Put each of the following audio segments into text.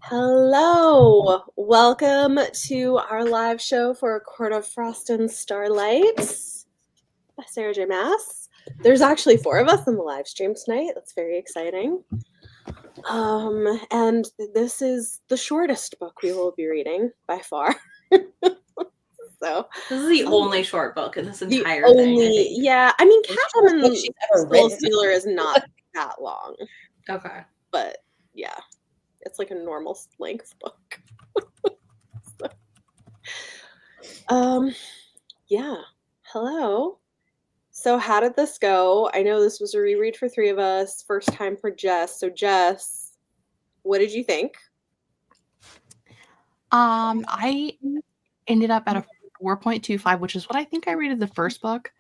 Hello, welcome to our live show for A Court of Frost and Starlight by Sarah J. Maas. There's actually 4 of us in the live stream tonight. That's very exciting. And this is the shortest book we will be reading by far. So this is the only short book in this entire thing. I mean, Catwoman Soul Stealer is not that long. Okay. But yeah, it's like a normal length book. Yeah. Hello. So how did this go? I know this was a reread for 3 of us, first time for Jess. So Jess, what did you think? I ended up at a 4.25, which is what I think I rated the first book.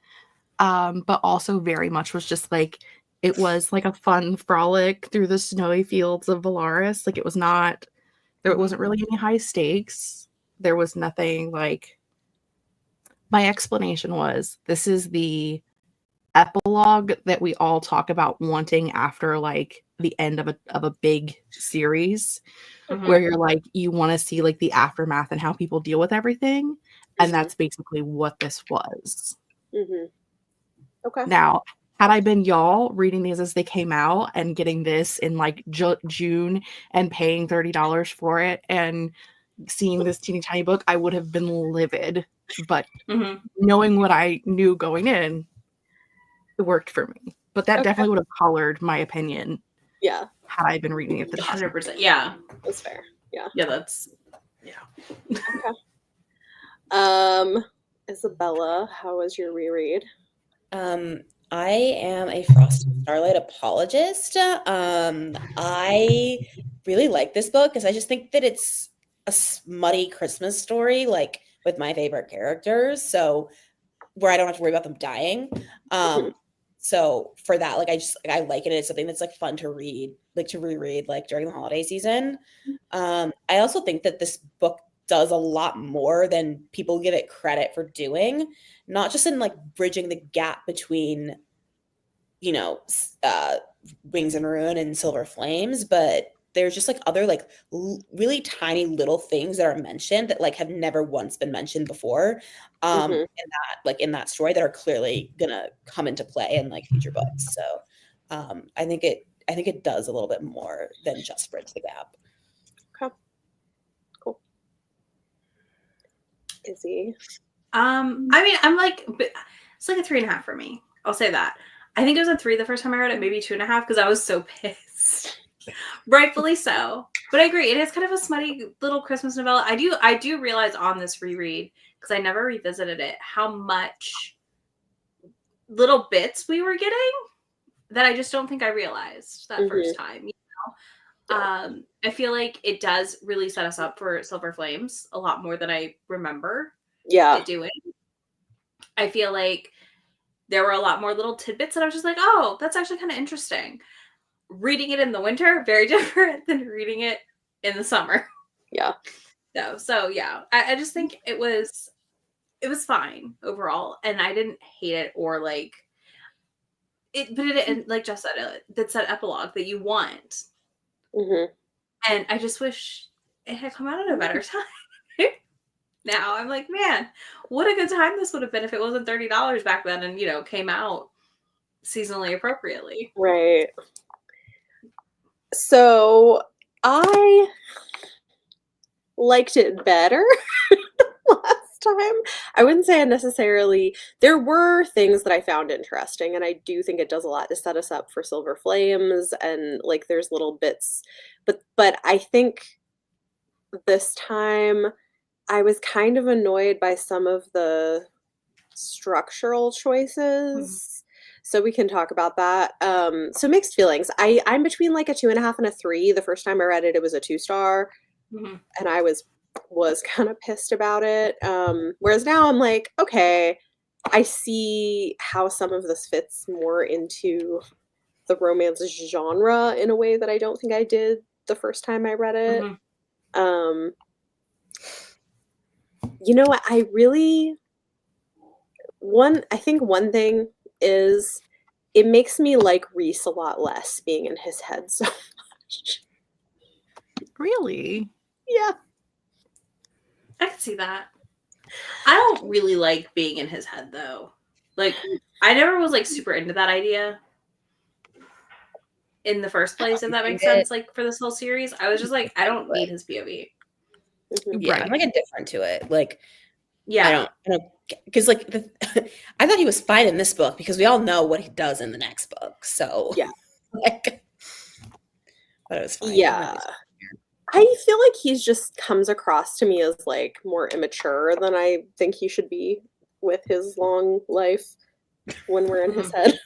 But also very much was just like, it was like a fun frolic through the snowy fields of Valaris. Like, it was not, there wasn't really any high stakes. There was nothing like, my explanation was, this is the epilogue that we all talk about wanting after like the end of a big series, where you're like, you want to see like the aftermath and how people deal with everything. And that's basically what this was. Okay. Now, had I been y'all reading these as they came out and getting this in like June and paying $30 for it and seeing this teeny tiny book, I would have been livid. But knowing what I knew going in, it worked for me. But that definitely would have colored my opinion. Yeah. Had I been reading it the 100%. Yeah. That's fair. Yeah. Yeah, that's Okay. Isabella, how was your reread? I am a Frost and Starlight apologist. I really like this book because I just think that it's a smutty Christmas story, like with my favorite characters. So where I don't have to worry about them dying. So for that, like I like it. It's something that's like fun to read, like to reread, like during the holiday season. I also think that this book does a lot more than people give it credit for doing, not just in like bridging the gap between, you know, Wings and Ruin and Silver Flames, but there's just like other like really tiny little things that are mentioned that like have never once been mentioned before in that story that are clearly gonna come into play in like future books. So I think it does a little bit more than just bridge the gap. Okay. Cool. Izzy. I mean, I'm like, it's like a 3.5 for me. I'll say that. I think it was a 3 the first time I read it, maybe 2.5 because I was so pissed. Rightfully so. But I agree. It is kind of a smutty little Christmas novella. I do realize on this reread, because I never revisited it, how much little bits we were getting that I just don't think I realized that first time. You know? I feel like it does really set us up for Silver Flames a lot more than I remember it doing. I feel like there were a lot more little tidbits that I was just like, oh, that's actually kind of interesting. Reading it in the winter, very different than reading it in the summer. Yeah. So yeah, I just think it was fine overall, and I didn't hate it or like it. But it, like Jess said, that's that epilogue that you want. And I just wish it had come out at a better time. Now I'm like, man, what a good time this would have been if it wasn't $30 back then, and you know, came out seasonally appropriately. Right. So I liked it better last time. I wouldn't say I necessarily, there were things that I found interesting, and I do think it does a lot to set us up for Silver Flames, and like there's little bits, but I think this time I was kind of annoyed by some of the structural choices. So we can talk about that. So mixed feelings. I'm between like a 2.5 and a 3. The first time I read it, it was a 2-star, and I was kind of pissed about it. Whereas now I'm like, okay, I see how some of this fits more into the romance genre in a way that I don't think I did the first time I read it. You know what? I think one thing is it makes me like Reese a lot less being in his head so much. Really? Yeah. I can see that. I don't really like being in his head though. Like, I never was like super into that idea in the first place, if that makes sense. Like for this whole series, I was just like, I don't need his POV. Yeah, Right. I'm like indifferent to it. Like, Yeah. I don't, because like I thought he was fine in this book because we all know what he does in the next book. So Yeah. like, but it was fine. Yeah. I feel like he's just comes across to me as like more immature than I think he should be with his long life when we're in his head.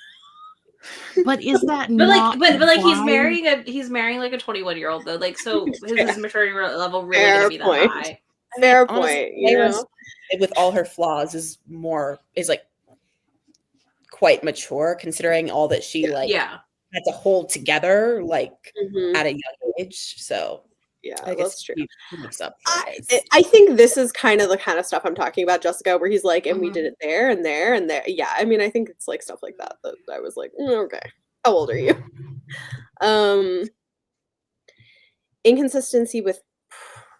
But is that But not like, but like why- he's marrying like a 21-year-old though. Like, so his maturity level really Fair gonna be that point. high. Fair honestly, point, you know? with all her flaws, is like quite mature considering all that she like Yeah. had to hold together like Mhm. at a young age. So Yeah, I guess that's true. he makes up for his. I think this is kind of the kind of stuff I'm talking about, Jessica, where he's like, and we Mhm. did it there and there and there. Yeah, I mean, I think it's like stuff like that that I was like, okay, how old are you? Inconsistency with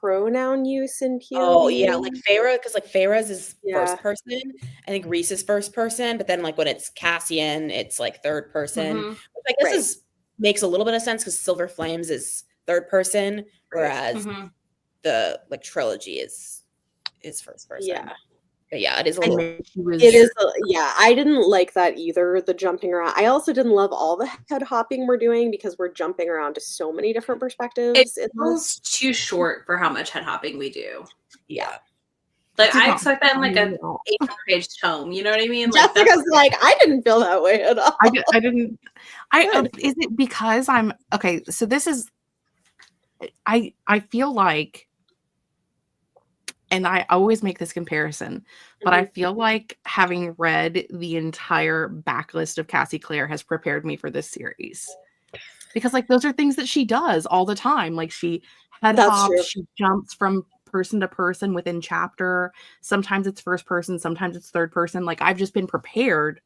pronoun use in POV. Oh yeah, like Feyre, because like Feyre's is Yeah. first person. I think Reese is first person, but then like when it's Cassian, it's like third person. Mhm. Which I guess Right. makes a little bit of sense because Silver Flames is third person, whereas Mhm. the like trilogy is first person. Yeah. But yeah, it is a and little. she was It is, yeah, I didn't like that either, the jumping around. I also didn't love all the head hopping we're doing because we're jumping around to so many different It perspectives in this. feels too short for how much head hopping we do. Yeah. Like, did I not expect that in like a at all. 800-page tome. You know what I mean? Like, Jessica's like, I didn't feel that way at all. I didn't. Good. Is it because I'm okay? So this is. I feel like, and I always make this comparison, but I feel like having read the entire backlist of Cassie Clare has prepared me for this series. Because like those are things that she does all the time. Like she head That's hops, true. she jumps from person to person within chapter. Sometimes it's first person, sometimes it's third person. Like I've just been prepared.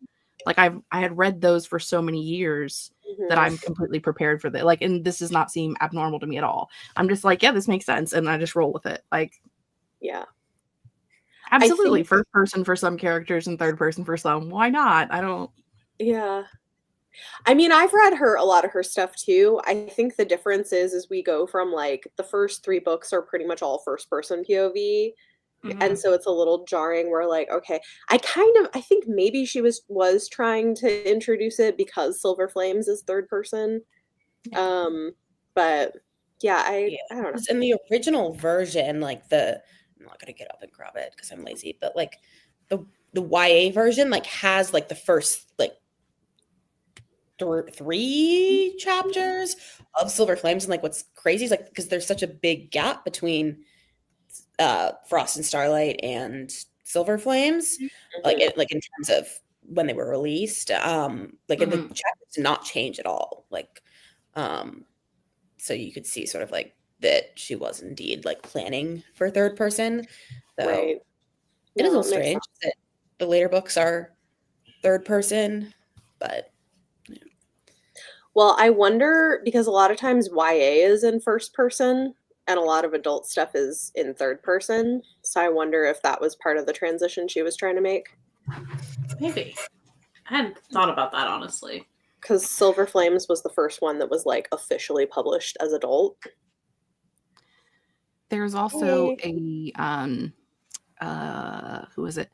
Like I had read those for so many years that I'm completely prepared for that. Like, and this does not seem abnormal to me at all. I'm just like, yeah, this makes sense, and I just roll with it. Like, Yeah. absolutely, think- first person for some characters and third person for some. Why not? I don't. Yeah. I mean, I've read a lot of her stuff too. I think the difference is we go from like the first 3 books are pretty much all first person POV. And so it's a little jarring. We're like, okay, I think maybe she was trying to introduce it because Silver Flames is third person. But yeah, I don't know. 'Cause in the original version, like I'm not gonna get up and grab it because I'm lazy, but like the YA version like has like the first like 3 chapters of Silver Flames, and like what's crazy is like because there's such a big gap between Frost and Starlight and Silver Flames, like in terms of when they were released, like in the chapters did not change at all, like so you could see sort of like that she was indeed like planning for third person. So Right. it is a No, little it makes strange that the later books are third person, but Well, I wonder because a lot of times YA is in first person and a lot of adult stuff is in third person. So I wonder if that was part of the transition she was trying to make. Maybe. I hadn't thought about that, honestly. Because Silver Flames was the first one that was like officially published as adult. There's also a who is it?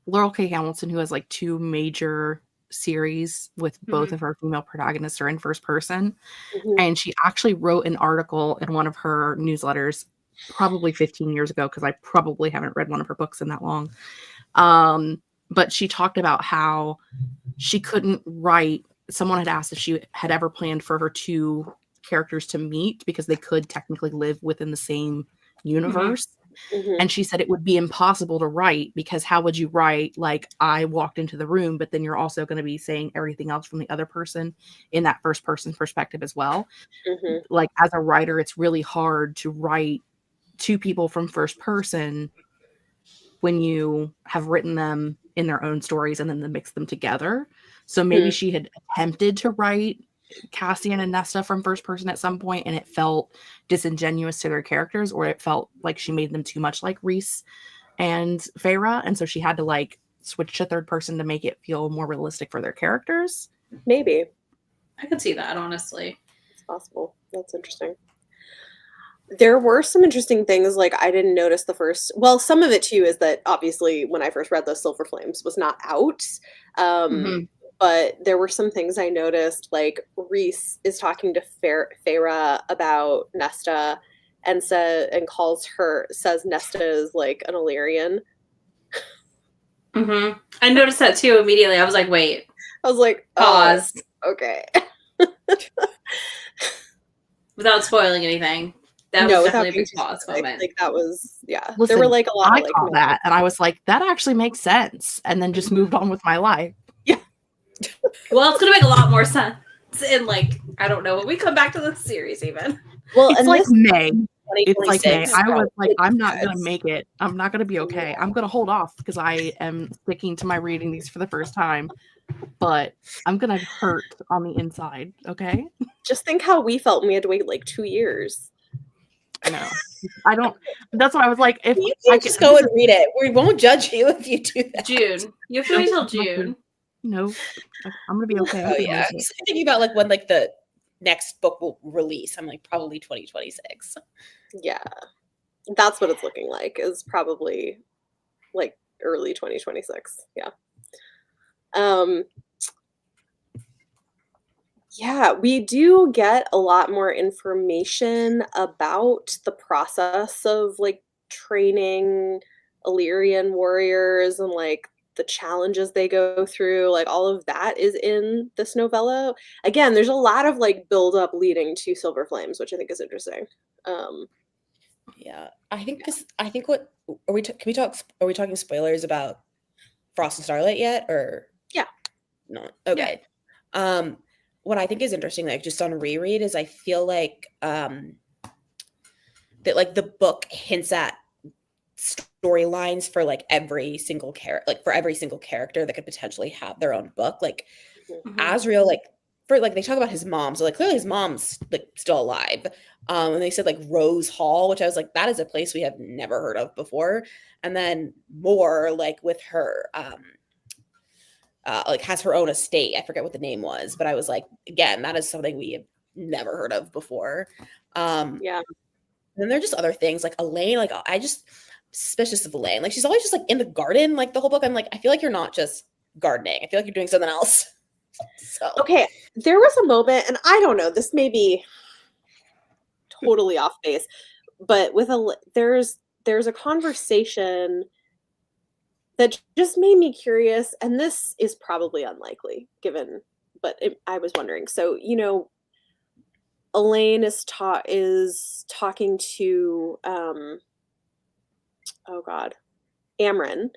Laurel K. Hamilton, who has like 2 major series with both of her female protagonists are in first person. And she actually wrote an article in one of her newsletters probably 15 years ago, because I probably haven't read one of her books in that long. But she talked about how she couldn't write. Someone had asked if she had ever planned for her 2 characters to meet because they could technically live within the same universe. And she said it would be impossible to write because how would you write like I walked into the room, but then you're also going to be saying everything else from the other person in that first person perspective as well. Like as a writer, it's really hard to write 2 people from first person when you have written them in their own stories and then to mix them together. So maybe she had attempted to write Cassian and Nesta from first person at some point, and it felt disingenuous to their characters, or it felt like she made them too much like Rhys and Feyre, and so she had to like switch to third person to make it feel more realistic for their characters. Maybe. I could see that, honestly. It's possible. That's interesting. There were some interesting things, like I didn't notice the first, well, some of it too is that obviously when I first read the Silver Flames was not out. But there were some things I noticed, like Rhys is talking to Feyre about Nesta and says Nesta is like an Illyrian. I noticed that too immediately. I was like, wait. I was like, pause. Oh, okay. Without spoiling anything. That was definitely a big pause moment. Like that was, yeah. Listen, there were like a lot I of like caught that, and I was like, that actually makes sense, and then just moved on with my life. Yeah. Well, it's gonna make a lot more sense in like, I don't know, when we come back to the series even. Well, It's and like this May. It's like May. May. I was like, I'm not gonna make it. I'm not gonna be okay. I'm gonna hold off because I am sticking to my reading these for the first time. But I'm gonna hurt on the inside, okay? just think how we felt when we had to wait like 2 years. I know. I don't. That's why I was like, if You I can just go and read it. We won't judge you if you do that. June. You have to wait till June. No, I'm gonna be okay. Oh yeah. I'm just thinking about like when like the next book will release. I'm like probably 2026. Yeah. That's what it's looking like, is probably like early 2026. Yeah. Yeah, we do get a lot more information about the process of like training Illyrian warriors and like the challenges they go through. Like all of that is in this novella. Again, there's a lot of like build up leading to Silver Flames, which I think is interesting. Yeah, I think what are we? Can we talk? Are we talking spoilers about Frost and Starlight yet, or Yeah. No? Okay. What I think is interesting, like just on reread, is I feel like that like the book hints at storylines for like every single character that could potentially have their own book. Like Asriel, like for like they talk about his mom, so like clearly his mom's like still alive. And they said like Rose Hall, which I was like, that is a place we have never heard of before. And then more like with her like has her own estate. I forget what the name was, but I was like, again, that is something we have never heard of before. Yeah. And then there are just other things like Elaine, like I just suspicious of Elaine. Like she's always just like in the garden, like the whole book. I'm like, I feel like you're not just gardening. I feel like you're doing something else. So Okay, there was a moment, and I don't know, this may be totally off base, but with there's a conversation that just made me curious, and this is probably unlikely given, but I was wondering. So, you know, Elaine is talking to Amryn,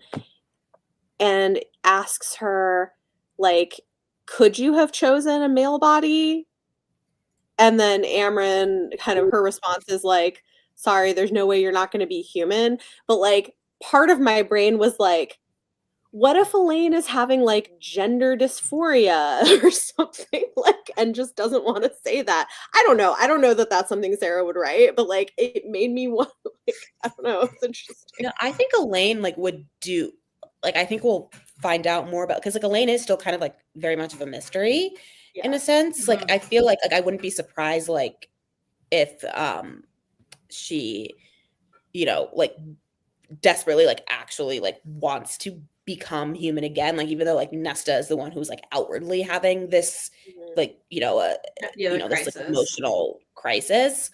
and asks her like, could you have chosen a male body? And then Amryn, kind of her response is like, sorry, there's no way you're not going to be human. But like part of my brain was like, what if Elaine is having like gender dysphoria or something, like, and just doesn't want to say that? I don't know. I don't know that that's something Sarah would write, but like it made me want, like, I don't know. It's interesting. No, I think Elaine like would do, like, I think we'll find out more about, because like Elaine is still kind of like very much of a mystery in a sense. Like I feel like I wouldn't be surprised like if she, you know, like desperately like actually like wants to become human again, like even though like Nesta is the one who's like outwardly having this like this like emotional crisis.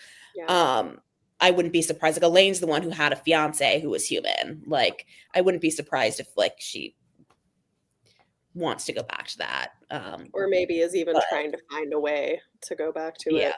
I wouldn't be surprised, like Elaine's the one who had a fiance who was human. Like I wouldn't be surprised if like she wants to go back to that, or maybe is even trying to find a way to go back to it.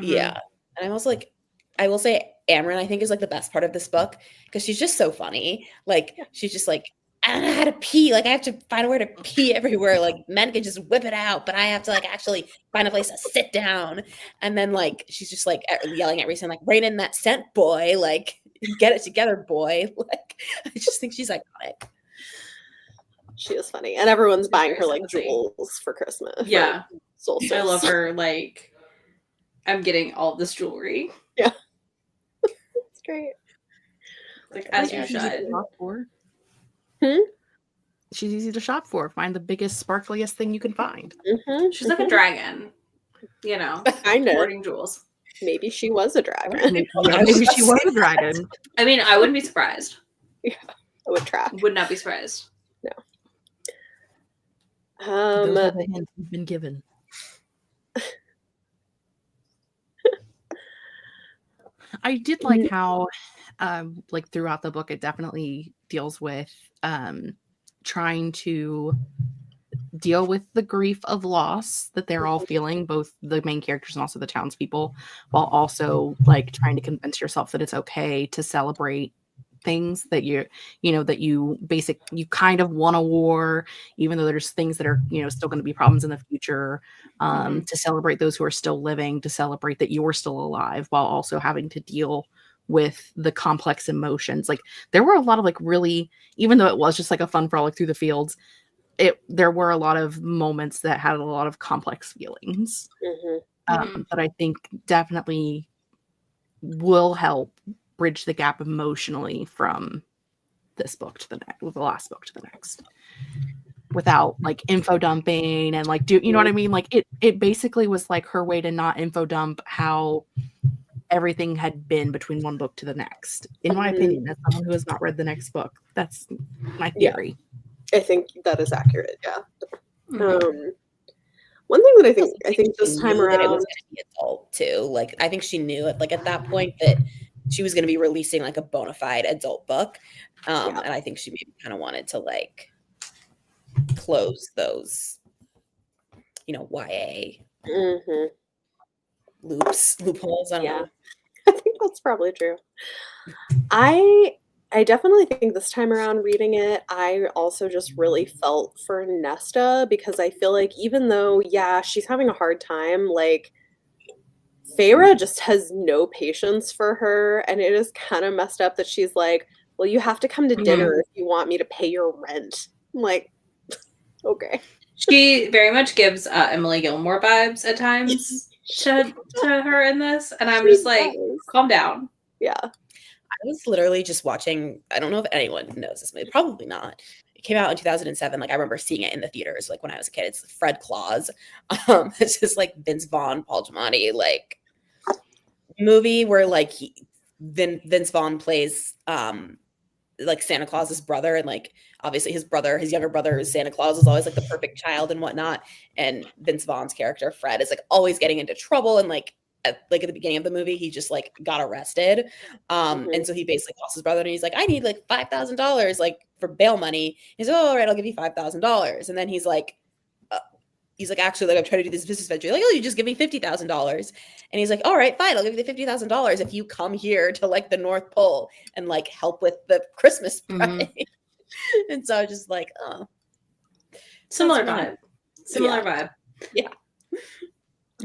Yeah. And I was like, I will say Amryn, I think, is like the best part of this book because she's just so funny. Like she's just like, I don't know how to pee. Like I have to find a way to pee everywhere. Like men can just whip it out, but I have to like actually find a place to sit down. And then like she's just like yelling at Reese, like, rein in that scent, boy. Like get it together, boy. Like I just think she's iconic. She is funny. And everyone's buying very her like sexy. jewels for Christmas. for Yeah. solstice. I love her. Like, I'm getting all this jewelry. Yeah. It's great. Like, as you She's easy to should. shop for. Hmm? She's easy to shop for. Find the biggest, sparkliest thing you can find. Mm-hmm. She's like a dragon. You know, Kind of. hoarding jewels. Maybe she was a dragon. Maybe she was a dragon. I mean, I wouldn't be surprised. I would track. Would not be surprised. Those are the hints we've been given. I did like how, like throughout the book, it definitely deals with trying to deal with the grief of loss that they're all feeling, both the main characters and also the townspeople, while also like trying to convince yourself that it's okay to celebrate things that you kind of want a war, even though there's things that are still going to be problems in the future, to celebrate those who are still living, to celebrate that you're still alive, while also having to deal with the complex emotions. Like there were a lot of like really, even though it was just like a fun frolic through the fields, there were a lot of moments that had a lot of complex feelings that I think definitely will help bridge the gap emotionally from this book to the last book to the next, without like info dumping and like you know what I mean? Like it basically was like her way to not info dump how everything had been between one book to the next. In my opinion, as someone who has not read the next book, that's my theory. I think that is accurate. Yeah. One thing that I think this time around, it was going to be adult too. Like I think she knew it. Like at that point that she was going to be releasing like a bona fide adult book, and I think she maybe kind of wanted to like close those, YA loopholes. I don't know. I think that's probably true. I definitely think this time around reading it, I also just really felt for Nesta, because I feel like even though, she's having a hard time, like Feyre just has no patience for her, and it is kind of messed up that she's like, well, you have to come to dinner if you want me to pay your rent. I'm like, okay. She very much gives Emily Gilmore vibes at times to her in this, and I'm just like, calm down. Yeah. I was literally just watching, I don't know if anyone knows this movie, probably not. It came out in 2007. Like I remember seeing it in the theaters, like when I was a kid. It's Fred Claus. It's just like Vince Vaughn, Paul Giamatti, like movie where like Vince Vaughn plays like Santa Claus's brother, and like obviously his younger brother is Santa Claus, is always like the perfect child and whatnot. And Vince Vaughn's character Fred is like always getting into trouble, and like at the beginning of the movie, he just like got arrested. And so he basically calls his brother and he's like, I need like $5,000 like for bail money. He's like, oh, all right, I'll give you $5,000. And then he's like, actually, like I'm trying to do this business venture. Like, oh, you just give me $50,000. And he's like, all right, fine, I'll give you the $50,000 if you come here to like the North Pole and like help with the Christmas parade. And so I was just like, oh, similar vibe. Vibe. Yeah.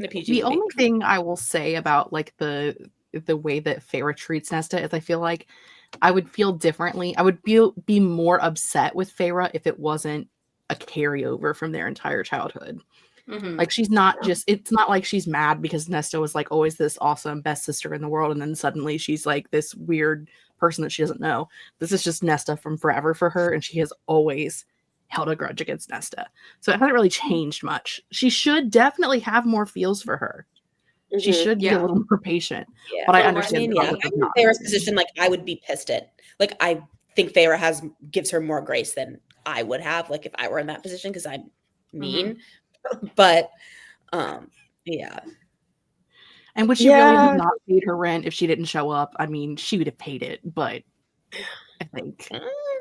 The only thing I will say about like the way that Feyre treats Nesta is I feel like I would feel differently. I would be more upset with Feyre if it wasn't a carryover from their entire childhood. Like she's not it's not like she's mad because Nesta was like always this awesome best sister in the world, and then suddenly she's like this weird person that she doesn't know. This is just Nesta from forever for her, and she has always held a grudge against Nesta. So it hasn't really changed much. She should definitely have more feels for her. She should be a little more patient. Yeah. But I understand. I'm in Feyre's position. Like I would be pissed at. Like I think Feyre gives her more grace than I would have. Like if I were in that position, because I'm mean. But yeah. And would she really have not paid her rent if she didn't show up? I mean, she would have paid it, but I think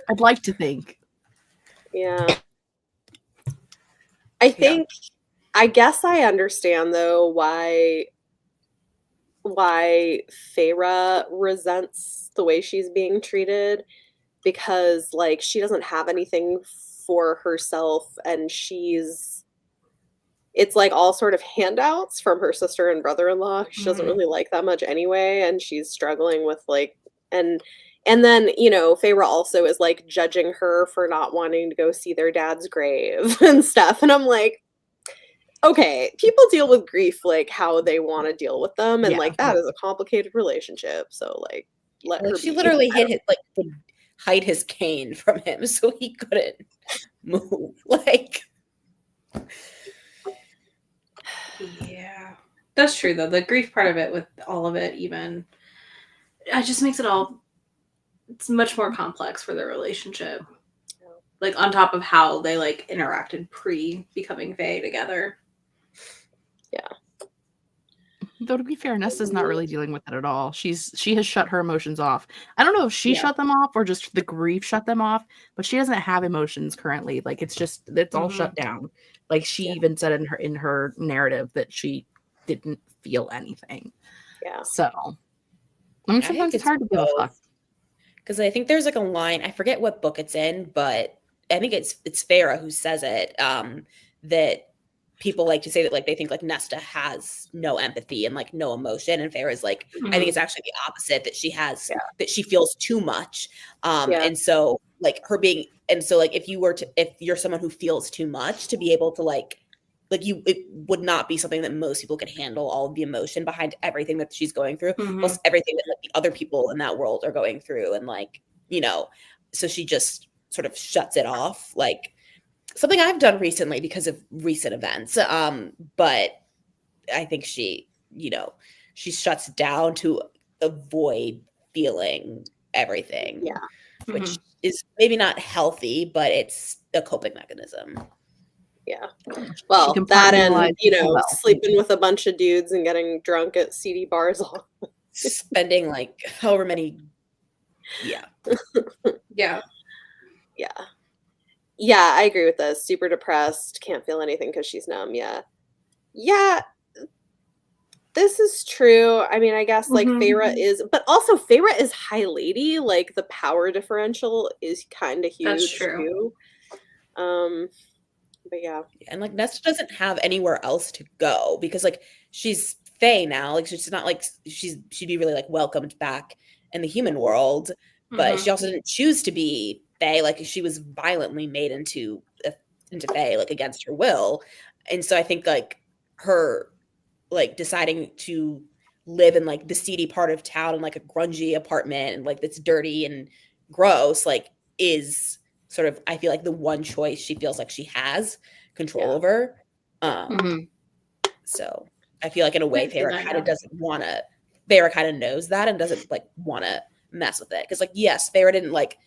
I'd like to think. Yeah. I think I guess I understand though why Feyre resents the way she's being treated, because like she doesn't have anything for herself, and it's like all sort of handouts from her sister and brother-in-law. She doesn't really like that much anyway, and she's struggling with like and And then, you know, Feyre also is like judging her for not wanting to go see their dad's grave and stuff. And I'm like, okay, people deal with grief like how they want to deal with them. And Yeah. like that is a complicated relationship. So like let Like her she be. literally hid his like would hide his cane from him so he couldn't move. Like Yeah. That's true though. The grief part of it with all of it even it just makes it all it's much more complex for their relationship. Like on top of how they like interacted pre becoming Fae together. Though to be fair, Nesta's not really dealing with it at all. She has shut her emotions off. I don't know if she shut them off or just the grief shut them off, but she doesn't have emotions currently. Like it's all shut down. Like she even said in her narrative that she didn't feel anything. Yeah. So I mean, sometimes it's hard to give a fuck. Because I think there's like a line, I forget what book it's in, but I think it's Farah who says it, that people like to say that like they think like Nesta has no empathy and like no emotion, and Farah's like, I think it's actually the opposite, that she has that she feels too much. And so like her being, and so like if you're someone who feels too much, to be able to like you, it would not be something that most people could handle, all of the emotion behind everything that she's going through, plus everything that like the other people in that world are going through, and like, you know, so she just sort of shuts it off, like something I've done recently because of recent events. But I think she, you know, she shuts down to avoid feeling everything. Yeah. Which is maybe not healthy, but it's a coping mechanism. Yeah. Well, can that and, compartmentalize you know, well. sleeping with a bunch of dudes and getting drunk at seedy bars. Spending like however many. Yeah. Yeah. Yeah. Yeah, I agree with this. Super depressed, can't feel anything because she's numb. Yeah. Yeah. This is true. I mean, I guess like Feyre is, but also Feyre is high lady. Like the power differential is kind of huge. That's true. Too. But yeah. And like Nesta doesn't have anywhere else to go because like she's Fae now. Like she's not like she'd be really like welcomed back in the human world, but she also didn't choose to be Fae. Like she was violently made into Fae, like against her will. And so I think like her like deciding to live in like the seedy part of town in like a grungy apartment and like that's dirty and gross, like is sort of, I feel like the one choice she feels like she has control over. So I feel like in a way Farah kind of doesn't want to, Farah kind of knows that and doesn't like want to mess with it. Because like, yes, Farah didn't like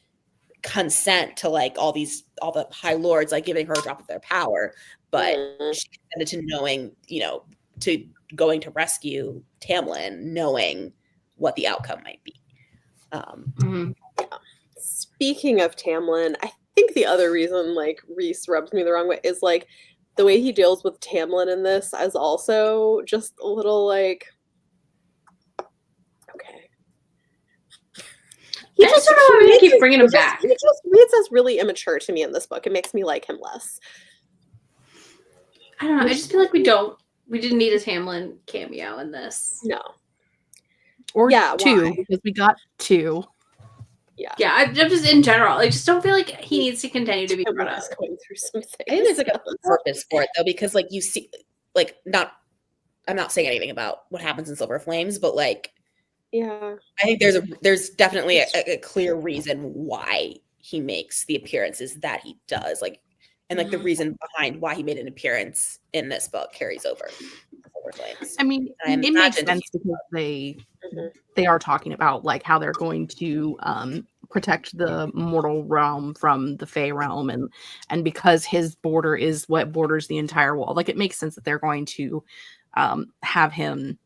consent to like all the high lords like giving her a drop of their power, but she consented to knowing, you know, to going to rescue Tamlin, knowing what the outcome might be. Speaking of Tamlin, I think the other reason like Rhys rubs me the wrong way is like the way he deals with Tamlin in this is also just a little like, okay. I just don't know why we keep bringing him back. He just reads as really immature to me in this book. It makes me like him less. I don't know. I just feel like we didn't need a Tamlin cameo in this. No. Or Yeah, two, why? because we got two. Yeah. I'm just in general. I just don't feel like he needs to continue to be brought up. Going through some things. I think there's like a purpose for it though, because like you see, like I'm not saying anything about what happens in Silver Flames, but like, yeah, I think there's definitely a clear reason why he makes the appearances that he does, like, and like the reason behind why he made an appearance in this book carries over Silver Flames. I mean, it makes sense because they are talking about like how they're going to protect the mortal realm from the Fey realm, and because his border is what borders the entire wall, like it makes sense that they're going to have him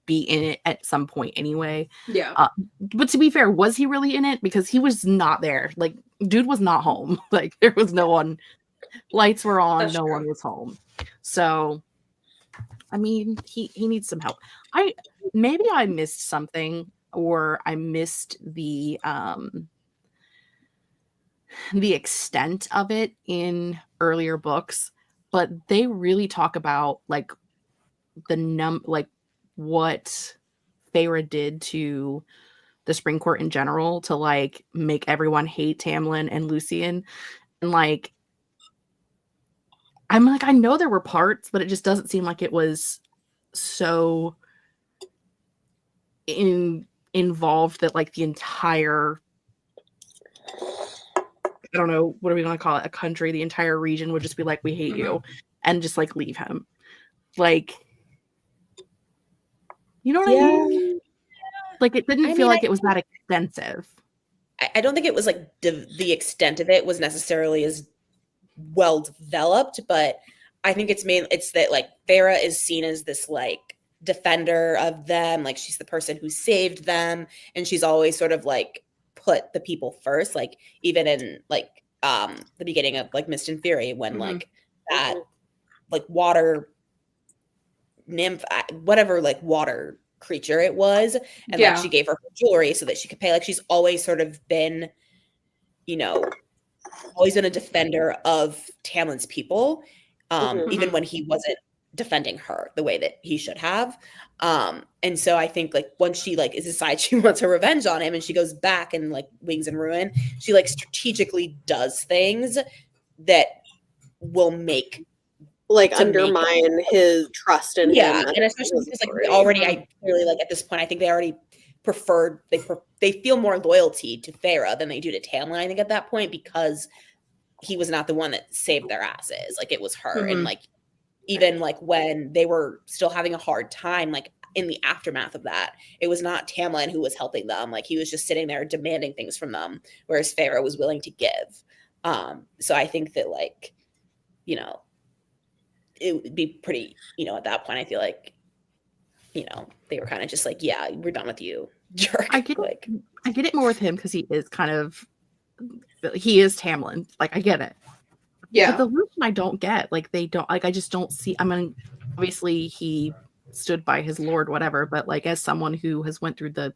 be in it at some point anyway. Yeah. But to be fair, was he really in it? Because he was not there. Like, dude was not home. Like, there was no one. Lights were on. That's no true. One was home. So, I mean, he needs some help. Maybe I missed something, or I missed the extent of it in earlier books, but they really talk about like what Feyre did to the Supreme Court in general to like make everyone hate Tamlin and Lucian. And like, I'm like, I know there were parts, but it just doesn't seem like it was so involved that like the entire, I don't know, what are we going to call it? A country, the entire region would just be like, we hate you, and just like leave him. Like, you know what I mean? Like, it didn't feel like it was that extensive. I don't think it was like the extent of it was necessarily as well developed, but I think it's that like Feyre is seen as this like defender of them, like she's the person who saved them, and she's always sort of like put the people first, like even in like the beginning of like Mist and Fury when like that like water nymph, whatever like water creature it was, and like she gave her jewelry so that she could pay, like she's always sort of been, you know, always been a defender of Tamlin's people, even when he wasn't defending her the way that he should have. And so I think like once she like decides she wants her revenge on him and she goes back and like Wings and Ruin, she like strategically does things that will make like undermine his trust in him. And especially because like already I clearly like at this point I think they already they feel more loyalty to Feyre than they do to Tamlin, I think at that point, because he was not the one that saved their asses, like it was her. And like even like when they were still having a hard time, like in the aftermath of that, it was not Tamlin who was helping them, like he was just sitting there demanding things from them, whereas Feyre was willing to give. So I think that like, you know, it would be pretty, you know, at that point I feel like, you know, they were kind of just like, yeah, we're done with you, jerk. I get it more with him because he is Tamlin, like I get it. But the Lucian I don't get, like they don't, like I just don't see, I mean, obviously he stood by his lord, whatever, but like as someone who has went through the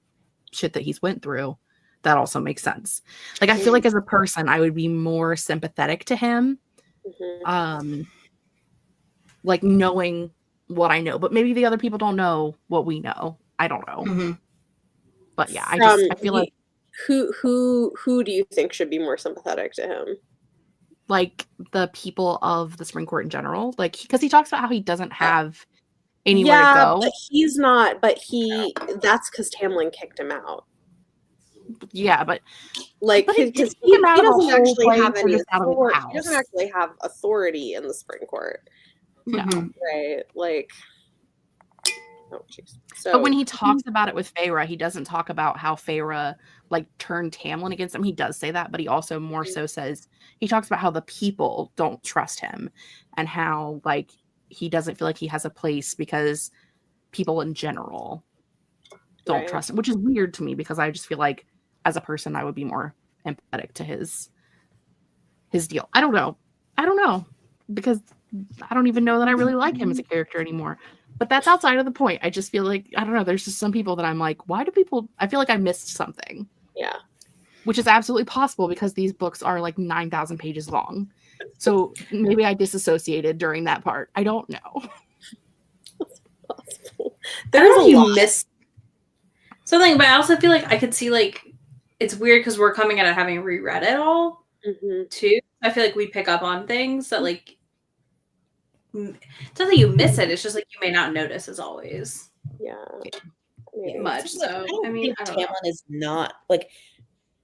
shit that he's went through, that also makes sense. Like I feel like as a person I would be more sympathetic to him, like knowing what I know, but maybe the other people don't know what we know. I don't know. But yeah, I feel like who do you think should be more sympathetic to him? Like the people of the Supreme Court in general, like because he talks about how he doesn't have anywhere to go. But he's not. But that's because Tamlin kicked him out. Yeah, but like he doesn't actually have any authority. He doesn't actually have authority in the Supreme Court. No. Right, like. Oh, jeez. So, but when he talks about it with Feyre, he doesn't talk about how Feyre like turned Tamlin against him. He does say that, but he also more so says he talks about how the people don't trust him and how like he doesn't feel like he has a place because people in general don't trust him, which is weird to me because I just feel like as a person I would be more empathetic to his deal. I don't know because I don't even know that I really like him as a character anymore. But that's outside of the point. I just feel like, I don't know, there's just some people that I'm like, why do people, I feel like I missed something. Yeah. Which is absolutely possible because these books are like 9,000 pages long. So maybe I disassociated during that part. I don't know. That's possible. There's a lot. Missed something, but I also feel like I could see like, it's weird because we're coming at it having reread it all too. I feel like we pick up on things that like, it's not that you miss it, it's just like you may not notice as always. Yeah. Much. So I mean Tamlin is not like,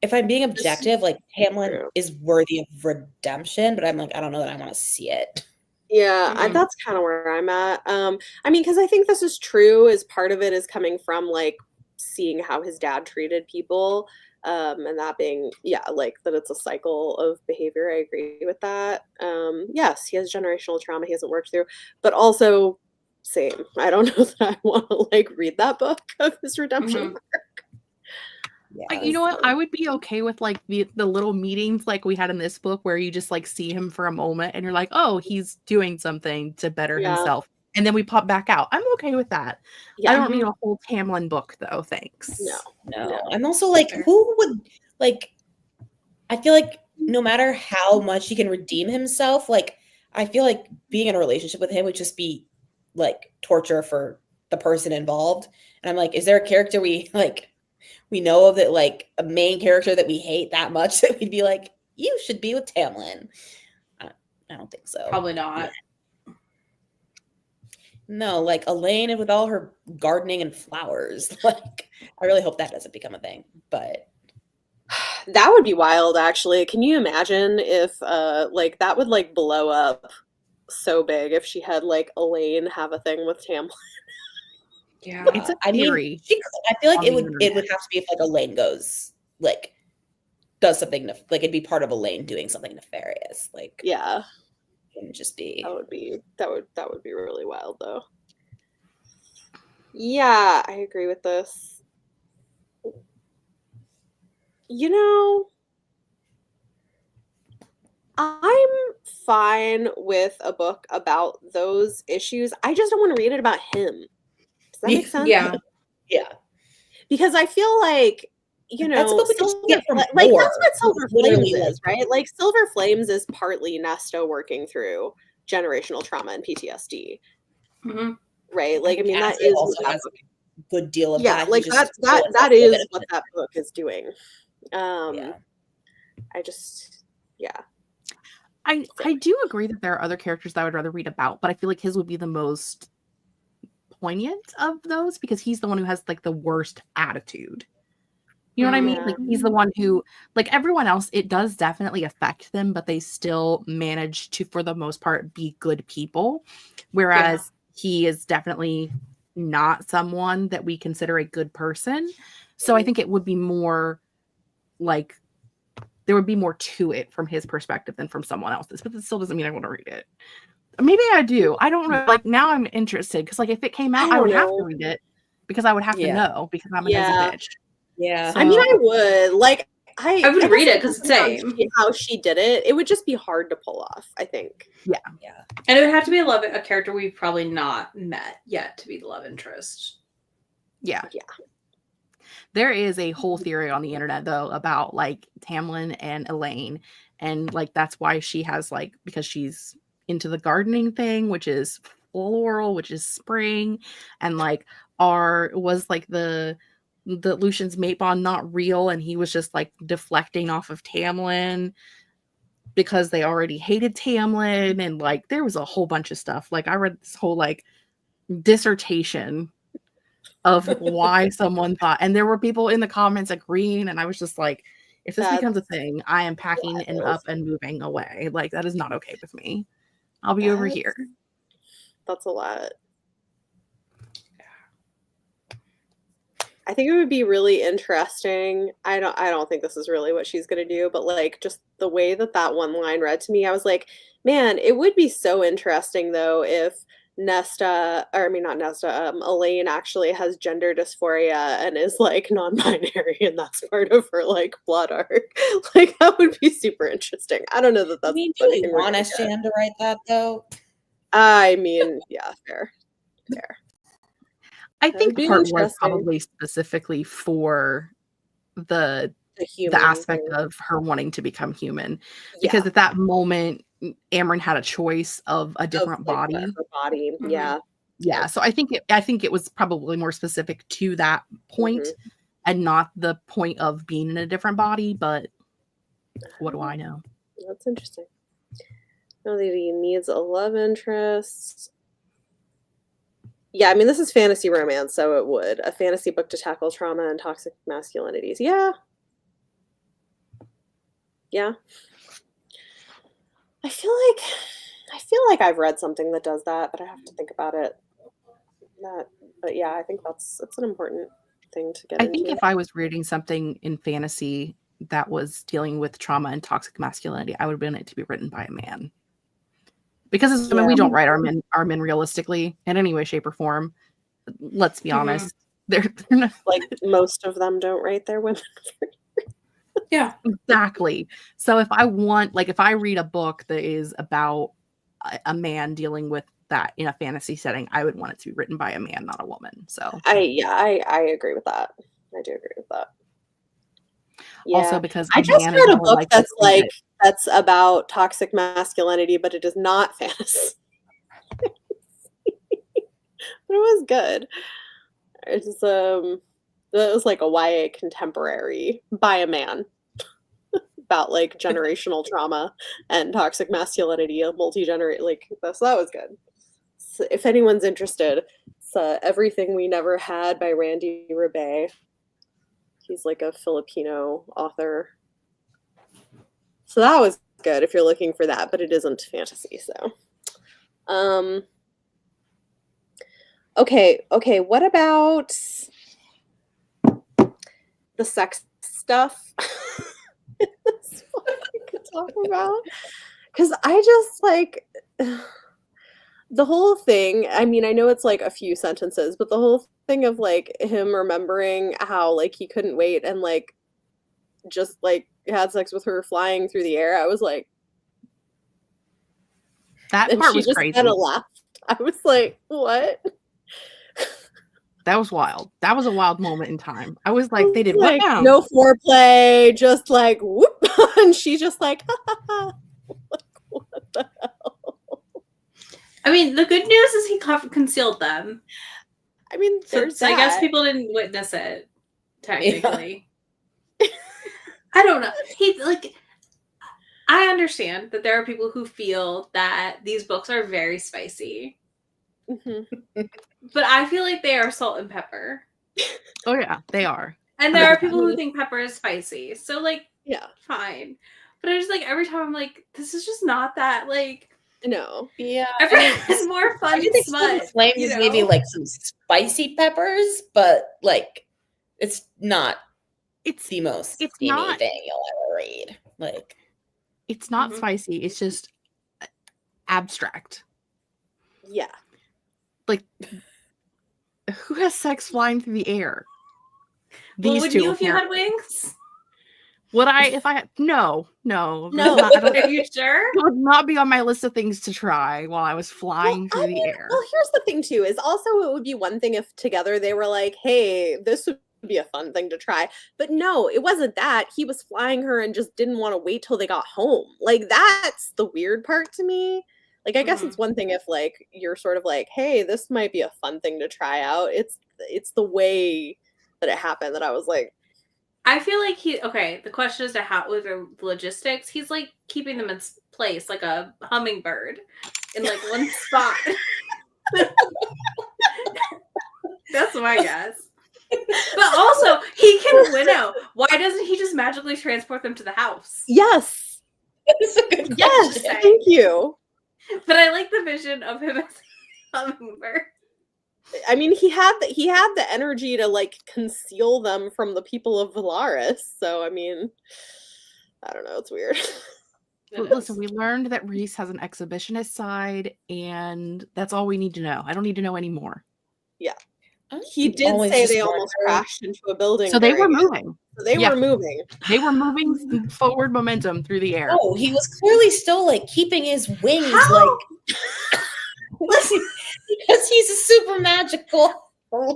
if I'm being objective, like Tamlin is worthy of redemption, but I'm like, I don't know that I want to see it. Yeah, that's kind of where I'm at. I mean, because I think this is true, as part of it is coming from like seeing how his dad treated people. And that being, like that it's a cycle of behavior. I agree with that. Yes, he has generational trauma he hasn't worked through, but also same. I don't know that I want to like read that book of his redemption arc. Yeah, you know what? I would be okay with like the little meetings like we had in this book where you just like see him for a moment and you're like, oh, he's doing something to better himself. And then we pop back out. I'm okay with that. I don't need a whole Tamlin book, though. Thanks. No. I'm also like, who would like? I feel like no matter how much he can redeem himself, like I feel like being in a relationship with him would just be like torture for the person involved. And I'm like, is there a character we like we know of that, like a main character that we hate that much that we'd be like, you should be with Tamlin. I don't think so. Probably not. No, like Elaine with all her gardening and flowers. Like, I really hope that doesn't become a thing. But That would be wild, actually. Can you imagine if like that would like blow up so big if she had like Elaine have a thing with Tamlin? Yeah. It's a I mean, theory I feel like on it the would internet. have to be if like Elaine goes like does something like it'd be part of Elaine doing something nefarious. Like, Yeah, it wouldn't just be. that would be really wild though. Yeah, I agree with this. You know, I'm fine with a book about those issues. I just don't want to read it about him. Does that make sense? Yeah. Yeah. Because I feel like, you That's know, what we can get from like lore. that's what Silver Literally, Flames is, right? Like Silver Flames is partly Nesta working through generational trauma and PTSD, Mhm. right? Like, I mean, that Cassie is also what that has book, a good deal of yeah, that. like He's just that is what that book is doing. Yeah. I just, yeah. I do agree that there are other characters that I would rather read about, but I feel like his would be the most poignant of those because he's the one who has like the worst attitude. You know what I mean? Yeah. Like he's the one who, like everyone else, it does definitely affect them, but they still manage to, for the most part, be good people. Whereas he is definitely not someone that we consider a good person. So I think it would be more like there would be more to it from his perspective than from someone else's. But that still doesn't mean I want to read it. Maybe I do. I don't know. Like now I'm interested because like if it came out, I would have to read it because I would have to know because I'm a nosy bitch. Yeah. So, I mean, I would like. I would read it because it's same. How she did it, it would just be hard to pull off. I think. Yeah. And it would have to be a character we've probably not met yet to be the love interest. Yeah. Yeah. There is a whole theory on the internet though about like Tamlin and Elaine, and like that's why she has like because she's into the gardening thing, which is floral, which is spring, and like was like the Lucian's mate bond not real, and he was just like deflecting off of Tamlin because they already hated Tamlin, and like there was a whole bunch of stuff. Like I read this whole like dissertation of why someone thought, and there were people in the comments agreeing, and I was just like, if this becomes a thing, I am packing and up and moving away. Like that is not okay with me. I'll be over here. That's a lot. I think it would be really interesting. I don't think this is really what she's going to do, but like just the way that one line read to me, I was like, man, it would be so interesting though if Elaine actually has gender dysphoria and is like non-binary and that's part of her like blood arc. Like that would be super interesting. I don't know that that's. I mean, do we want SJM to write that though? I mean, yeah, fair. I think part was probably specifically for the aspect of her wanting to become human, because at that moment Amryn had a choice of a different body. Her body, yeah. So I think it was probably more specific to that point, and not the point of being in a different body. But what do I know? That's interesting. No, that he needs a love interest. Yeah, I mean, this is fantasy romance, so it would. A fantasy book to tackle trauma and toxic masculinities. Yeah. Yeah. I feel like I've read something that does that, but I have to think about it. But yeah, I think it's an important thing to get into. I think if I was reading something in fantasy that was dealing with trauma and toxic masculinity, I would want it to be written by a man. Because as women, we don't write our men realistically in any way, shape, or form. Let's be honest. They're not like most of them don't write their women. Yeah, exactly. So if I read a book that is about a man dealing with that in a fantasy setting, I would want it to be written by a man, not a woman. So I agree with that. I do agree with that. Yeah. Also, because I just read a book that's about toxic masculinity, but it is not fantasy. But it was good. It's It was like a YA contemporary by a man about like generational trauma and toxic masculinity, a multi-generate like that. So that was good. So if anyone's interested, it's Everything We Never Had by Randy Rebay. He's like a Filipino author. So that was good if you're looking for that, but it isn't fantasy, so. Okay, what about the sex stuff? That's what we could talk about. Because I just like the whole thing. I mean, I know it's like a few sentences, but the whole thing of like him remembering how like he couldn't wait and like just like had sex with her flying through the air. I was like, That and part she was just crazy. kind of laughed. I was like, what? That was wild. That was a wild moment in time. I was like, they did Like, what now? no foreplay, just like whoop, and she just like, ha, ha, ha. Like, what the hell? I mean, the good news is he concealed them. I mean, So, there's so I guess that. people didn't witness it, technically. I don't know. I understand that there are people who feel that these books are very spicy. Mm-hmm. But I feel like they are salt and pepper. Oh yeah, they are. And there are 100%. people who think pepper is spicy. So like, Yeah, fine. But I just like every time I'm like, this is just not that like no, Yeah, it's more fun. I do think smut, Silver Flames you is know? maybe like some spicy peppers, but like it's not It's the most it's steamy not- thing you'll ever read. Like, it's not Mhm. spicy. It's just abstract. yeah. Like, who has sex flying through the air? Well, These would two. you if you had apparently. wings? Would I if I had no. No. I don't, Are you sure? it would not be on my list of things to try while I was flying through the air. Well, here's the thing too, is also it would be one thing if together they were like, hey, this would be a fun thing to try. But no, it wasn't that. He was flying her and just didn't want to wait till they got home. Like, that's the weird part to me. Like, I guess it's one thing if like you're sort of like, hey, this might be a fun thing to try out. It's the way that it happened that I was like, I feel like the question is to how with the logistics, he's like keeping them in place like a hummingbird in like one spot. That's my guess. But also, he can winnow. Why doesn't he just magically transport them to the house? yes, that's a good yes, question. thank you. But I like the vision of him as a hummingbird. I mean, he had the energy to like conceal them from the people of Valaris. So I mean, I don't know, it's weird. But listen, we learned that Reese has an exhibitionist side, and that's all we need to know. I don't need to know anymore. He did Always say just they almost wonder- crashed into a building. So they were during it. moving. So they Yeah. were moving. They were moving forward momentum through the air. Oh, he was clearly still like keeping his wings How? like because he's a super magical.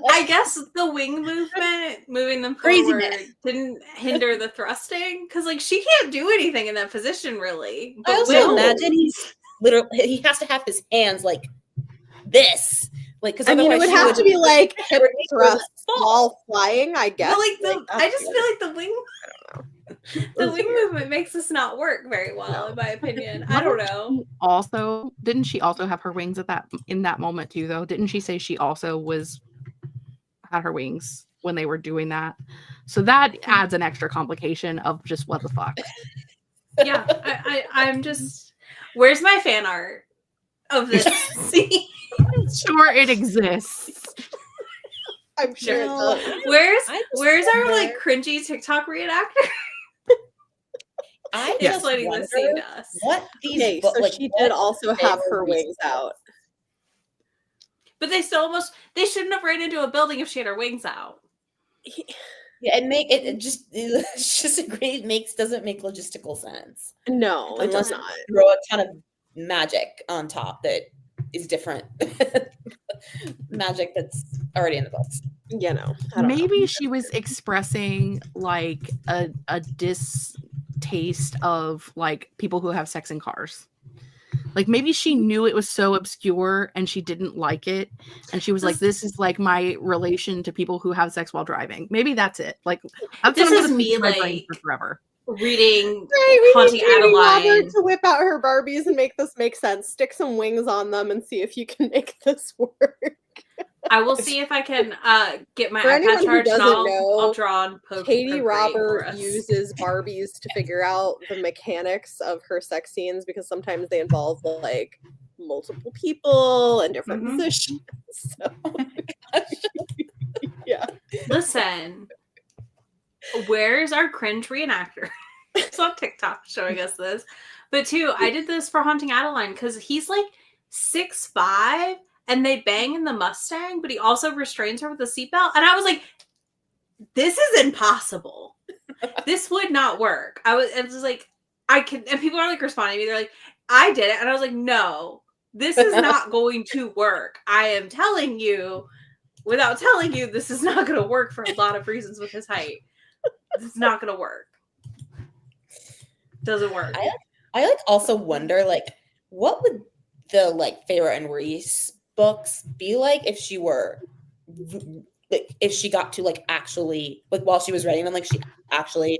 I guess the wing movement, moving them Craziness. forward, didn't hinder the thrusting. Because, like, she can't do anything in that position, really. I But also Will- imagine he's literally he has to have his hands like this, like because I mean, it would have to be like hip thrust while flying, I guess. But, like, I just feel like the wing movement makes this not work very well, in my opinion. I don't know. Didn't she also have her wings in that moment too, though? Didn't she say she also had her wings when they were doing that? So that adds an extra complication of just what the fuck. Yeah, I'm just. Where's my fan art of this scene? Sure, it exists. I'm sure it No. does. Where's our wonder- like cringy TikTok reenactor? I Just just letting wonder this scene to us. what these Okay, bo- so like, she what did also they have were her wings using. out. But they shouldn't have ran into a building if she had her wings out. Yeah, it just it's just doesn't make logistical sense. No, it does Unless not. throw a ton of magic on top that is different. Magic that's already in the books. You know, I don't know. Maybe she was expressing like a distaste of like people who have sex in cars. Like maybe she knew it was so obscure and she didn't like it, and she was like, "This is like my relation to people who have sex while driving." Maybe that's it. Like that's This what I'm is gonna me think in my brain for like forever. reading Right, we Haunting need Katie Robert Adeline. to whip out her Barbies and make this make sense. Stick some wings on them and see if you can make this work. I will see if I can get my For anyone iPad who charged and doesn't I'll know, draw and Katie procreate for Robert us. uses Barbies to figure out the mechanics of her sex scenes because sometimes they involve like multiple people and different Mhm. positions. So, yeah. Listen, where's our cringe reenactor? It's on TikTok showing us this. But two, I did this for Haunting Adeline because he's like 6'5" and they bang in the Mustang, but he also restrains her with a seatbelt. And I was like, this is impossible. This would not work. It was like, I can, and people are like responding to me. They're like, I did it. And I was like, no, this is not going to work. I am telling you, without telling you, this is not going to work for a lot of reasons with his height. This is not going to work. Doesn't work. I like also wonder like what would the like Feyre and Reese books be like if she were like if she got to like actually like while she was writing them, like she actually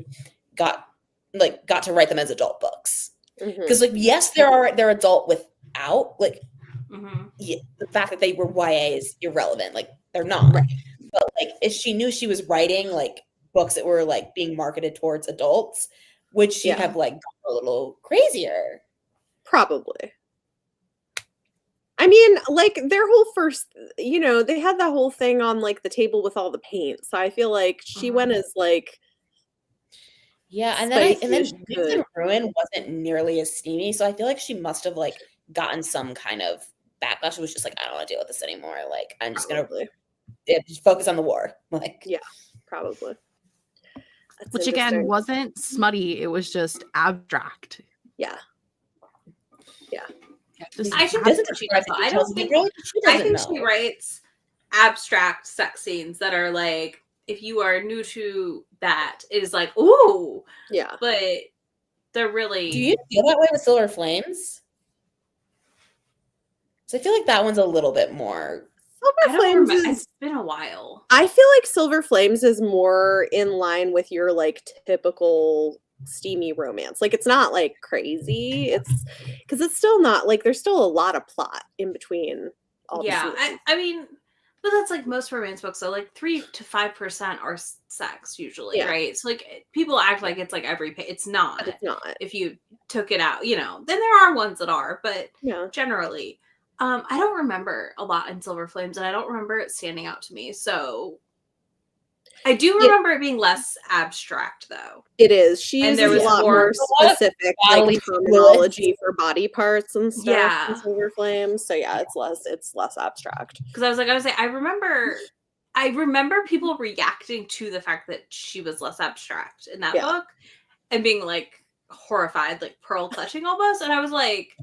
got to write them as adult books. Because like yes, they're adult without like yeah, the fact that they were YA is irrelevant. Like they're not. Right. But like if she knew she was writing like books that were like being marketed towards adults, would she have like gone a little crazier? Probably. I mean, like their whole first, you know, they had that whole thing on like the table with all the paint. So I feel like she went as like yeah, and spicy then as she Youth could. and Ruin wasn't nearly as steamy, so I feel like she must have like gotten some kind of backlash. It was just like, I don't want to deal with this anymore. Like I'm just gonna just focus on the war. Like yeah, probably. That's Which again interesting. wasn't smutty, it was just abstract. Yeah. Just I think doesn't that's what she does. describe I details don't of the think. girl, she I doesn't think she know. writes abstract sex scenes that are like, if you are new to that, it is like, ooh, Yeah. but they're really. Do you feel that way with Silver Flames? So I feel like that one's a little bit more. Silver I don't Flames remember. is, It's been a while. I feel like Silver Flames is more in line with your like typical steamy romance. Like it's not like crazy. It's because it's still not like there's still a lot of plot in between all the Yeah, scenes. I mean, but that's like most romance books. So like 3 to 5% are sex usually, Yeah. right? So like people act like it's like every page. It's not. It's not. If you took it out, you know, then there are ones that are, but Yeah. generally, I don't remember a lot in Silver Flames, and I don't remember it standing out to me. So I do remember it being less abstract, though. It is. She And uses there a was lot more- more a lot of specific bodily like terminology for body parts and stuff Yeah. in Silver Flames. So yeah, it's less abstract. Because I was gonna say, I remember people reacting to the fact that she was less abstract in that Yeah. book and being like horrified, like pearl clutching almost. And I was like,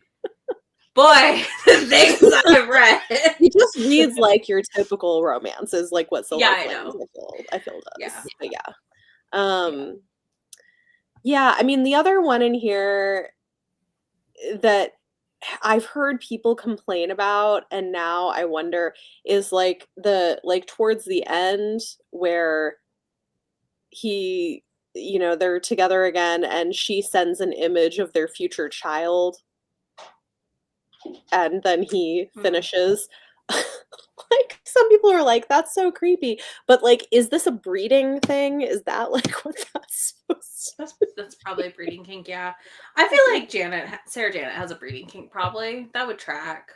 boy, the things I've read. It just reads like your typical romance is like what Silver Yeah, I Flames know. I feel does. Yeah. But yeah. Yeah, I mean the other one in here that I've heard people complain about and now I wonder is like towards the end where he, you know, they're together again and she sends an image of their future child and then he finishes. Like some people are like, that's so creepy. But like, is this a breeding thing? Is that like what that's supposed to That's probably a breeding kink, yeah. I feel like Sarah Janet has a breeding kink, probably. That would track.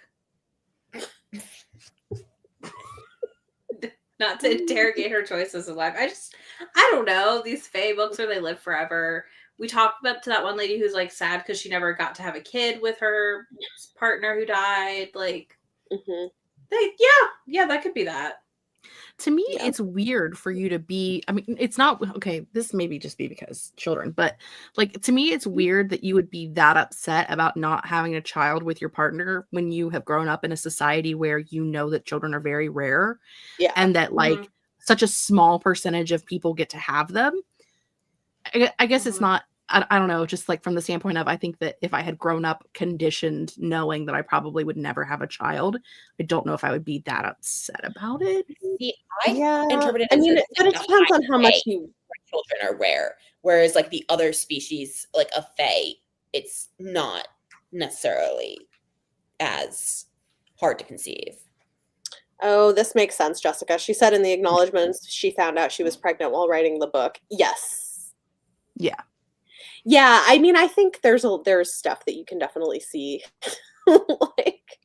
Not to interrogate her choices in life. I don't know. These fae books where they live forever. We talked about to that one lady who's like sad because she never got to have a kid with her partner who died. Like, yeah, that could be that. To me, it's weird for you to be, I mean, it's not, okay, this maybe just be because children, but like, to me, it's weird that you would be that upset about not having a child with your partner when you have grown up in a society where you know that children are very rare. Yeah. And that like such a small percentage of people get to have them. I guess it's not I don't know, just like from the standpoint of I think that if I had grown up conditioned knowing that I probably would never have a child, I don't know if I would be that upset about it. See, I Yeah, interpret it I as mean, but it a depends on how much high you. where children are rare, whereas like the other species, like a fae, it's not necessarily as hard to conceive. Oh, this makes sense, Jessica. She said in the acknowledgments she found out she was pregnant while writing the book. Yes. Yeah. Yeah, I mean, I think there's stuff that you can definitely see, like,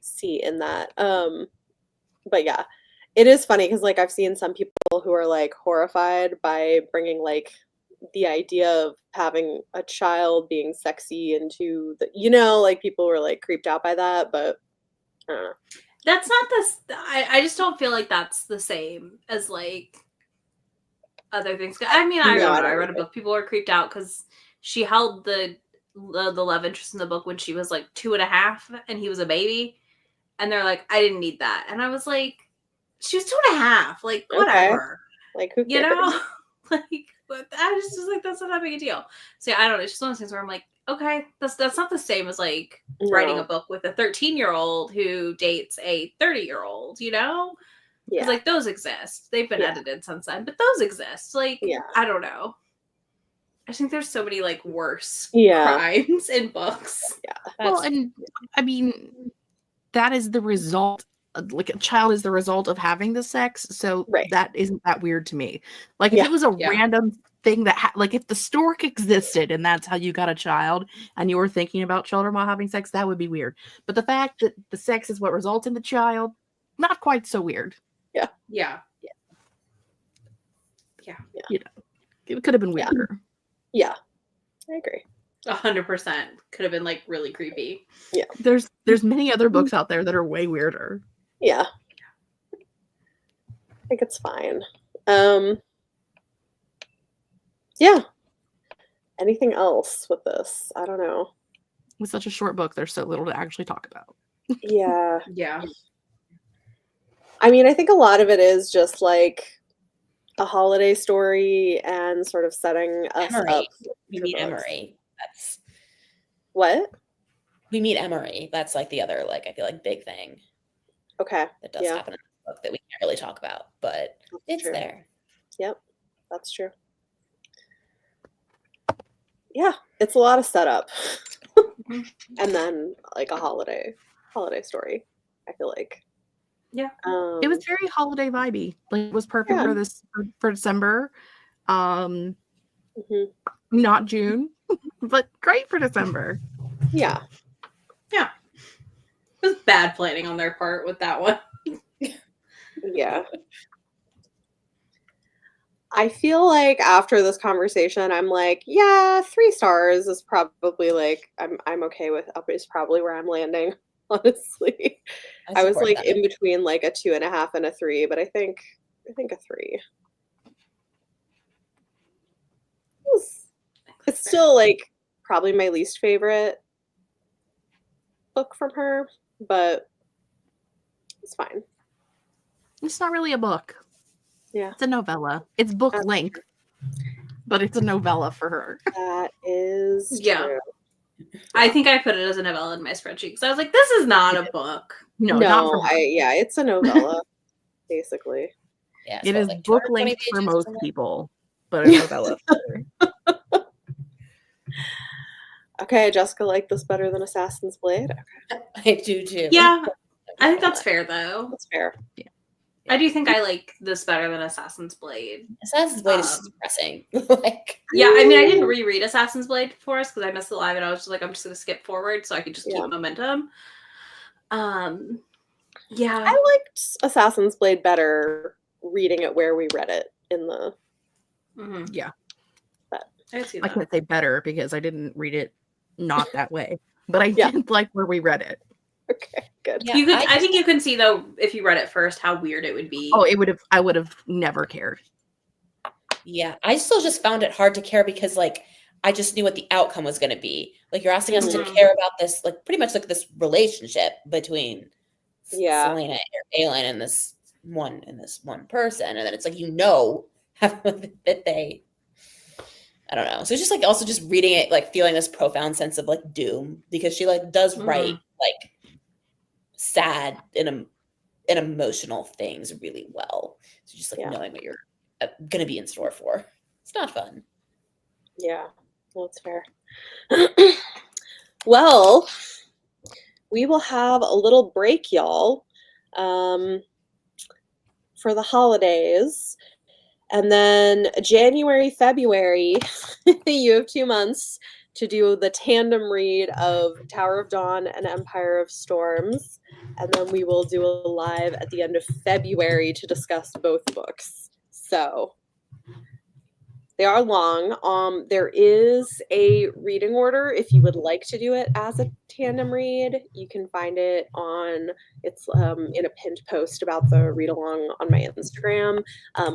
see in that. But yeah, it is funny because like I've seen some people who are like horrified by bringing like the idea of having a child being sexy into the, like people were like creeped out by that, but I don't know. That's not this. I just don't feel like that's the same as like other things. I mean, I No, don't I know. I don't read a either. book. People were creeped out because she held the love interest in the book when she was like 2.5 and he was a baby, and they're like, I didn't need that, and I was like, she was 2.5. Like Okay. whatever, Like who you cares? know. Like, but I just was like, that's not that big a deal. So yeah, I don't know. It's just one of those things where I'm like, okay, that's not the same as like writing a No. book with a 13-year-old who dates a 30-year-old, you know? Because Yeah. like those exist. They've been Yeah. edited since then, but those exist. Like, Yeah. I don't know. I think there's so many like worse Yeah. crimes in books. Well, and I mean, that is the result. Like a child is the result of having the sex, so Right. that isn't that weird to me. Like if Yeah. it was a Yeah. random thing that, like if the stork existed and that's how you got a child, and you were thinking about children while having sex, that would be weird. But the fact that the sex is what results in the child, not quite so weird. Yeah. You know, it could have been weirder. Yeah. I agree. 100% could have been like really creepy. There's many other books out there that are way weirder. Yeah. I think it's fine. Yeah. Anything else with this? I don't know. With such a short book, there's so little to actually talk about. Yeah. Yeah. I mean, I think a lot of it is just like a holiday story and sort of setting us Emery. up. We for meet books. Emery. That's What? we meet Emery. That's like the other, like I feel like big thing Okay. that does Yeah. happen in the book that we can't really talk about, but it's true. there. Yep. That's true. Yeah. It's a lot of setup. And then like a holiday story, I feel like. Yeah. It was very holiday vibey. Like it was perfect Yeah. for this for December. Mhm. Not June, but great for December. Yeah. It was bad planning on their part with that one. Yeah. I feel like after this conversation, I'm like, yeah, 3 stars is probably like I'm okay with up is probably where I'm landing, honestly. I was support like that. in between like a 2.5 and a 3, but I think a 3. It's still like probably my least favorite book from her, but it's fine. It's not really a book. Yeah. It's a novella. It's book That's length, but it's a novella for her. That is Yeah. true. I think I put it as a novella in my spreadsheet because I was like, this is not a book. No, not No, for her. yeah, it's a novella, basically. Yeah, It so is like book 220 length for pages most or something. people, but a novella for her. Okay, Jessica liked this better than Assassin's Blade. Okay, I do too. Yeah. I think that's fair though. that's fair. I do think I like this better than Assassin's Blade. Assassin's Blade is depressing. Like, Yeah, I mean, I didn't reread Assassin's Blade for us because I missed the live, and I was just like, I'm just gonna skip forward so I could just Yeah. keep momentum. Yeah, I liked Assassin's Blade better reading it where we read it in the. Mhm. Yeah. I can see I that. can't say better because I didn't read it not that way, but I Yeah. did like where we read it. Okay, good. yeah, You could, I I think you can see though if you read it first how weird it would be. Oh, I would have never cared. Yeah, I still just found it hard to care because like I just knew what the outcome was going to be. Like you're asking us to Mhm. care about this, like pretty much like this relationship between Yeah. Selena and Galen and this one person, and then it's like that they I don't know. So it's just like also just reading it, like feeling this profound sense of like doom, because she like does write like sad and emotional things really well. So just like knowing what you're gonna be in store for, it's not fun. Yeah, well, that's fair. Well, we will have a little break, y'all, for the holidays. And then January, February, you have 2 months to do the tandem read of Tower of Dawn and Empire of Storms. And then we will do a live at the end of February to discuss both books. So they are long. There is a reading order if you would like to do it as a tandem read. You can find it on, it's in a pinned post about the read along on my Instagram,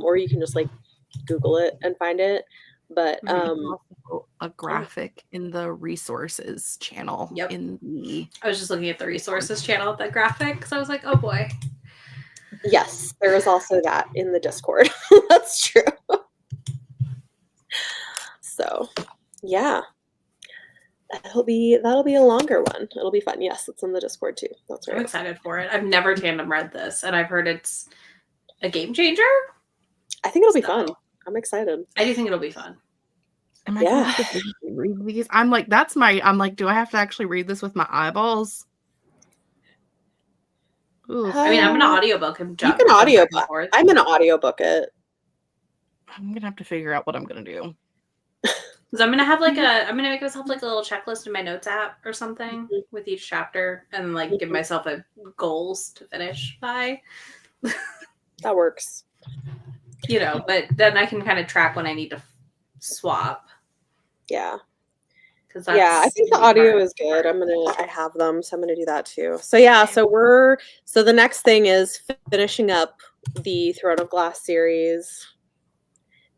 or you can just like Google it and find it. But a graphic in the resources channel. Yep. I was just looking at the resources channel at the graphic because I was like, oh boy. Yes, there is also that in the Discord. That's true. So, yeah, that'll be a longer one. It'll be fun. Yes, it's in the Discord too. That's right. I'm excited for it. I've never tandem read this, and I've heard it's a game changer. I think it'll be fun. I'm excited. I do think it'll be fun. Am I gonna have to read these? I'm like, do I have to actually read this with my eyeballs? I mean, I'm gonna audiobook him. You can audiobook. I'm gonna audiobook it. I'm gonna have to figure out what I'm gonna do. Because I'm gonna make myself like a little checklist in my notes app or something with each chapter, and like give myself goals to finish by. That works. You know, but then I can kind of track when I need to swap. Yeah. Yeah, I think the audio is good. I have them, so I'm gonna do that too. So yeah, so the next thing is finishing up the Throne of Glass series.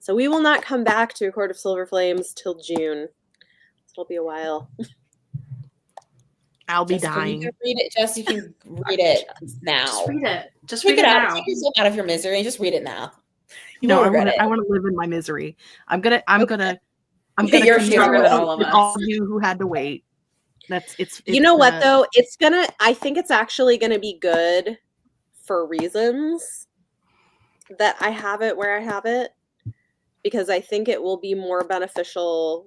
So we will not come back to A Court of Silver Flames till June. It'll be a while. I'll be dying. You can read it, Jess. You can read it now. Just read it. Just read it out. Now. Take yourself out of your misery and just read it now. No, I want to live in my misery. I'm gonna You're stronger than all of us. All you who had to wait. It's you know what though? I think it's actually gonna be good for reasons that I have it where I have it, because I think it will be more beneficial.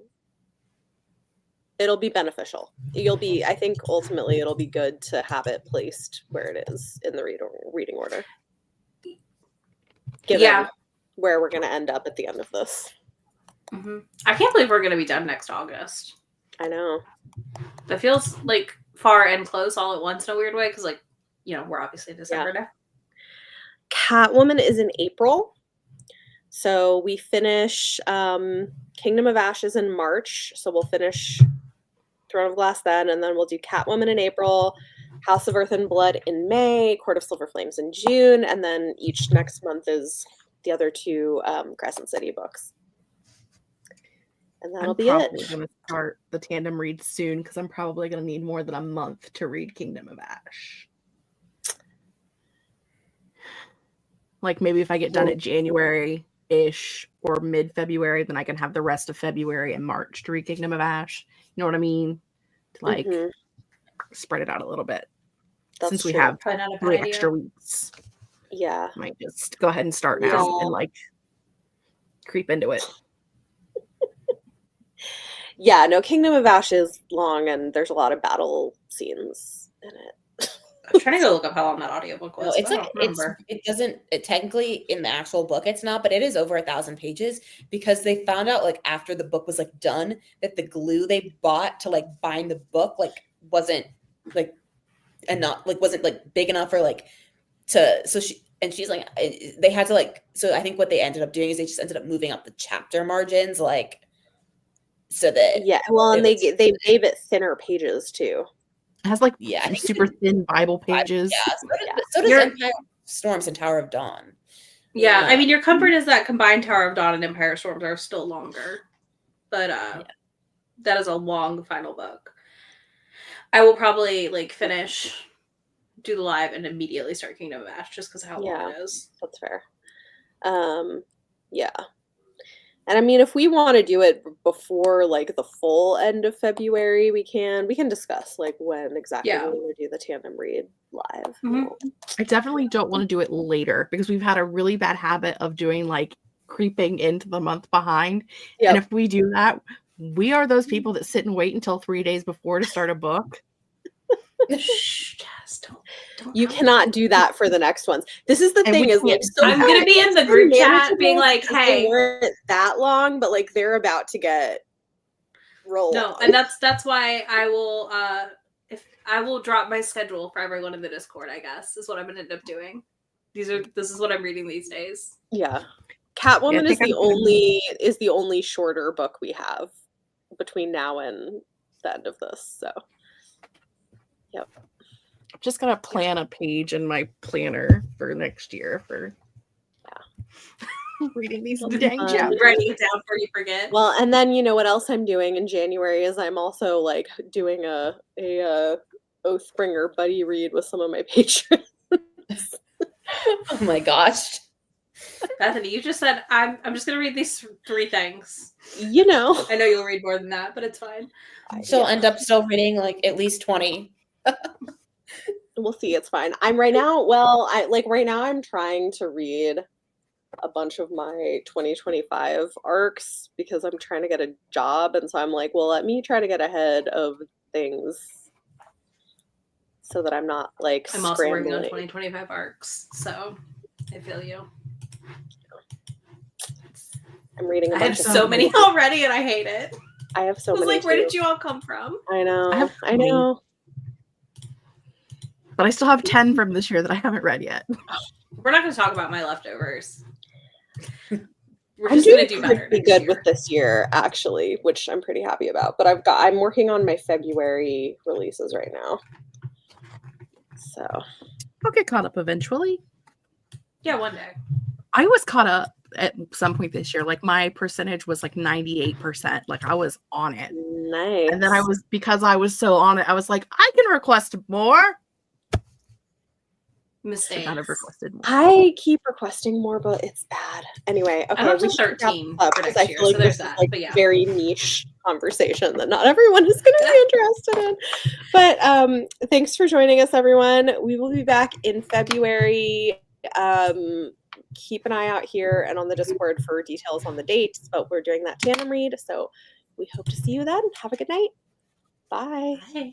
It'll be beneficial. I think ultimately it'll be good to have it placed where it is in the reading order. Given where we're gonna end up at the end of this. Mm-hmm. I can't believe we're going to be done next August. I know. That feels like far and close all at once in a weird way, because, like, you know, we're obviously in December now. Catwoman is in April. So we finish Kingdom of Ashes in March. So we'll finish Throne of Glass then, and then we'll do Catwoman in April, House of Earth and Blood in May, Court of Silver Flames in June, and then each next month is the other two Crescent City books. And that'll be it. I'm probably going to start the tandem read soon, because I'm probably going to need more than a month to read Kingdom of Ash. Like maybe if I get done at January-ish or mid-February, then I can have the rest of February and March to read Kingdom of Ash. You know what I mean? To like spread it out a little bit. Since we have 3 extra weeks. Yeah. I might just go ahead and start now and like creep into it. Yeah, no, Kingdom of Ash is long and there's a lot of battle scenes in it. I'm trying to go look up how long that audiobook was. No, it's like it technically in the actual book it's not, but it is over 1,000 pages, because they found out like after the book was like done that the glue they bought to like bind the book like wasn't like wasn't like big enough or like she's like they had to like, so I think what they ended up doing is they just ended up moving up the chapter margins like so that and they gave it thinner pages too. It has like super thin Bible pages. So does Empire Storms and Tower of Dawn. Yeah, I mean your comfort is that combined Tower of Dawn and Empire Storms are still longer, but that is a long final book. I will probably like do the live and immediately start Kingdom of Ash just because of how long it is. That's fair. Yeah. And I mean, if we want to do it before like the full end of February, we can discuss like when exactly Yeah. we want to do the tandem read live. Mhm. I definitely don't want to do it later because we've had a really bad habit of doing like creeping into the month behind. And Yep. if we do that, we are those people that sit and wait until 3 days before to start a book. Shh, Jess, don't. You tell cannot do that for the next ones. This is the And thing we is like can't. so I'm far gonna be in it's the been group chat being manageable like, because they hey. weren't that long, but like they're about to get roll No, on. and that's why I will if I will drop my schedule for everyone in the Discord, I guess, is what I'm gonna end up doing. This is what I'm reading these days. Yeah. Catwoman Yeah, I is think the only shorter book we have between now and the end of this. So yep. I'm just gonna plan a page in my planner for next year for reading these dang chapters. Writing it down before you forget. Well, and then you know what else I'm doing in January is I'm also like doing a Oathbringer buddy read with some of my patrons. Oh my gosh. Bethany, you just said I'm just gonna read these 3 things. You know. I know you'll read more than that, but it's fine. She'll end up still reading like at least 20. We'll see, it's fine. I'm right now I'm trying to read a bunch of my 2025 arcs because I'm trying to get a job, and so I'm like, well, let me try to get ahead of things so that I'm not like I'm also working on scrambling. 2025 arcs, so I feel you. I'm reading a I bunch have of so many already and I hate it. I have so I was many like, where too. did you all come from? I know. I have I know. But I still have 10 from this year that I haven't read yet. We're not going to talk about my leftovers. We're I'm just going doing to do better. pretty next good year. with this year, actually, which I'm pretty happy about. But I'm working on my February releases right now. So I'll get caught up eventually. Yeah, one day. I was caught up at some point this year. Like my percentage was like 98%. Like I was on it. nice. And then because I was so on it, I was like, I can request more. Mistakes. Should not have requested more. I keep requesting more, but it's bad. Anyway, okay, I'm up to we should wrap 13 this up for because next I year, feel like so there's this is that, like but yeah. very niche conversation that not everyone is going to be interested in. But thanks for joining us, everyone. We will be back in February. Keep an eye out here and on the Discord for details on the dates, but we're doing that tandem read, so we hope to see you then. Have a good night. Bye. Bye.